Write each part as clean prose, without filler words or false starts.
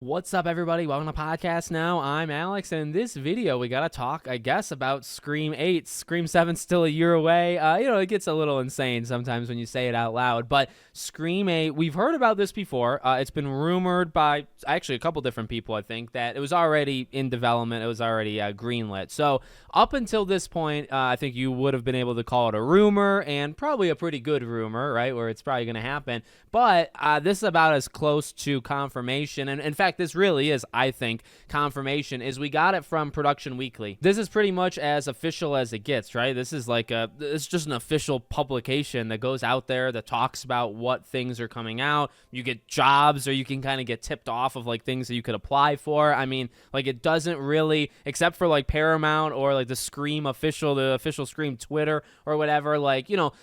What's up, everybody? Welcome to Podcast Now. I'm Alex, and in this video, we got to talk, I guess, about Scream 8. Scream 7's still a year away. It gets a little insane sometimes when you say it out loud, but Scream 8, we've heard about this before. It's been rumored by actually a couple different people, I think, that it was already in development. It was already greenlit. So up until this point, I think you would have been able to call it a rumor, and probably a pretty good rumor, right, where it's probably going to happen. But this is about as close to confirmation, and in fact, this really is, I think, confirmation, is we got it from Production Weekly. This is pretty much as official as it gets, right? This is it's just an official publication that goes out there that talks about what things are coming out. You get jobs, or you can kind of get tipped off of like things that you could apply for. I mean, like, it doesn't really, except for like Paramount or like the official Scream Twitter or whatever,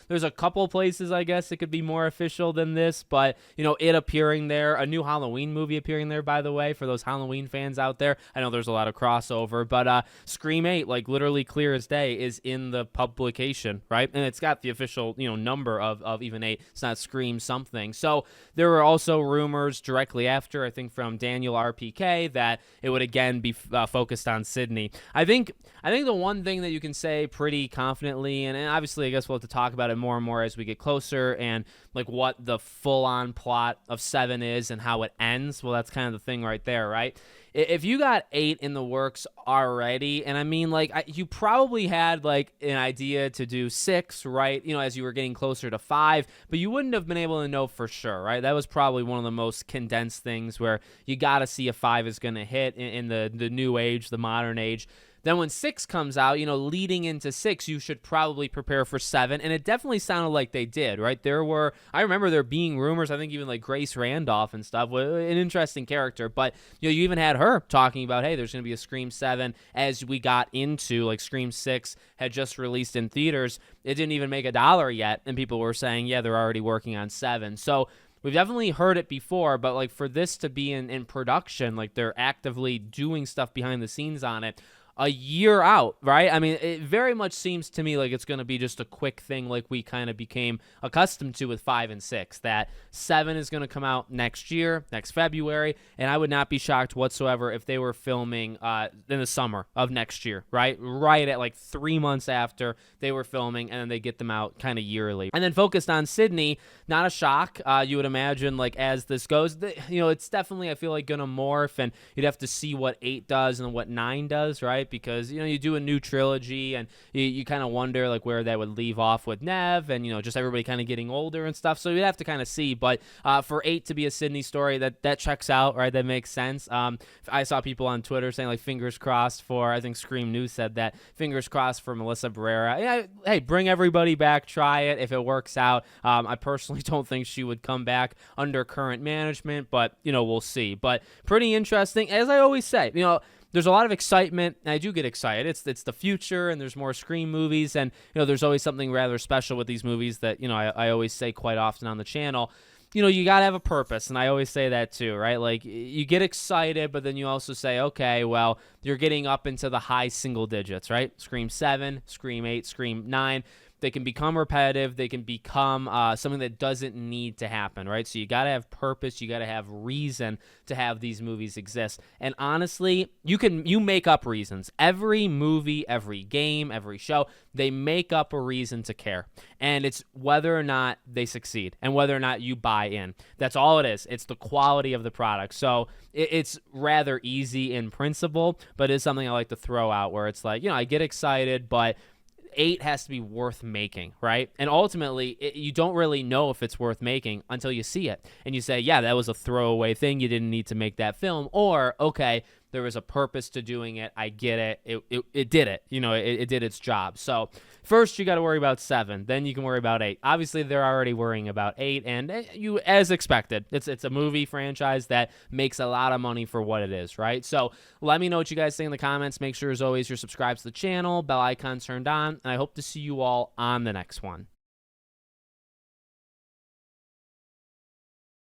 there's a couple places, I guess, it could be more official than this, but it appearing there, a new Halloween movie appearing there, by the way, for those Halloween fans out there. I know there's a lot of crossover, but Scream 8, like, literally clear as day, is in the publication, right? And it's got the official, number of even 8. It's not Scream something. So there were also rumors directly after, I think, from Daniel RPK, that it would again be focused on Sydney. I think the one thing that you can say pretty confidently, and obviously I guess we'll have to talk about it more and more as we get closer, and like what the full-on plot of 7 is and how it ends, well, that's kind of the thing right there, right? If you got 8 in the works already, and I mean, you probably had like an idea to do 6, right? As you were getting closer to 5, but you wouldn't have been able to know for sure, right? That was probably one of the most condensed things where you got to see if 5 is going to hit in the new age, the modern age. Then when 6 comes out, leading into 6, you should probably prepare for 7. And it definitely sounded like they did, right? I remember there being rumors, I think even like Grace Randolph and stuff, an interesting character. But, you even had her talking about, hey, there's going to be a Scream 7 as we got into, like, Scream 6 had just released in theaters. It didn't even make $1 yet. And people were saying, yeah, they're already working on 7. So we've definitely heard it before, but like for this to be in production, like they're actively doing stuff behind the scenes on it, a year out, right? I mean, it very much seems to me like it's going to be just a quick thing, like we kind of became accustomed to with 5 and 6, that 7 is going to come out next year, next February, and I would not be shocked whatsoever if they were filming in the summer of next year, right? Right at like 3 months after they were filming, and then they get them out kind of yearly. And then focused on Sydney, not a shock. You would imagine, like, as this goes, it's definitely, I feel like, going to morph, and you'd have to see what 8 does and what 9 does, right? Because you do a new trilogy, and you kind of wonder like where that would leave off with Nev, and just everybody kind of getting older and stuff. So you'd have to kind of see. But for 8 to be a Sydney story, that checks out, right? That makes sense. I saw people on Twitter saying like fingers crossed for, I think Scream News said that, fingers crossed for Melissa Barrera. Yeah, hey, bring everybody back, try it if it works out. I personally don't think she would come back under current management, but we'll see. But pretty interesting, as I always say. There's a lot of excitement, and I do get excited. It's the future, and there's more Scream movies, and there's always something rather special with these movies that I always say quite often on the channel. You got to have a purpose, and I always say that too, right? Like, you get excited, but then you also say, okay, well, you're getting up into the high single digits, right? Scream 7, Scream 8, Scream 9. They can become repetitive. They can become something that doesn't need to happen, right? So you got to have purpose. You got to have reason to have these movies exist. And honestly, you make up reasons. Every movie, every game, every show, they make up a reason to care. And it's whether or not they succeed and whether or not you buy in. That's all it is. It's the quality of the product. So it's rather easy in principle, but it's something I like to throw out where it's like, I get excited, but 8 has to be worth making, right? And ultimately, you don't really know if it's worth making until you see it. And you say, yeah, that was a throwaway thing. You didn't need to make that film. Or, okay, there was a purpose to doing it. I get it. It did it. It did its job. So first, you got to worry about 7. Then you can worry about 8. Obviously, they're already worrying about 8. And you, as expected, it's a movie franchise that makes a lot of money for what it is, right? So let me know what you guys think in the comments. Make sure, as always, you're subscribed to the channel, bell icon turned on, and I hope to see you all on the next one.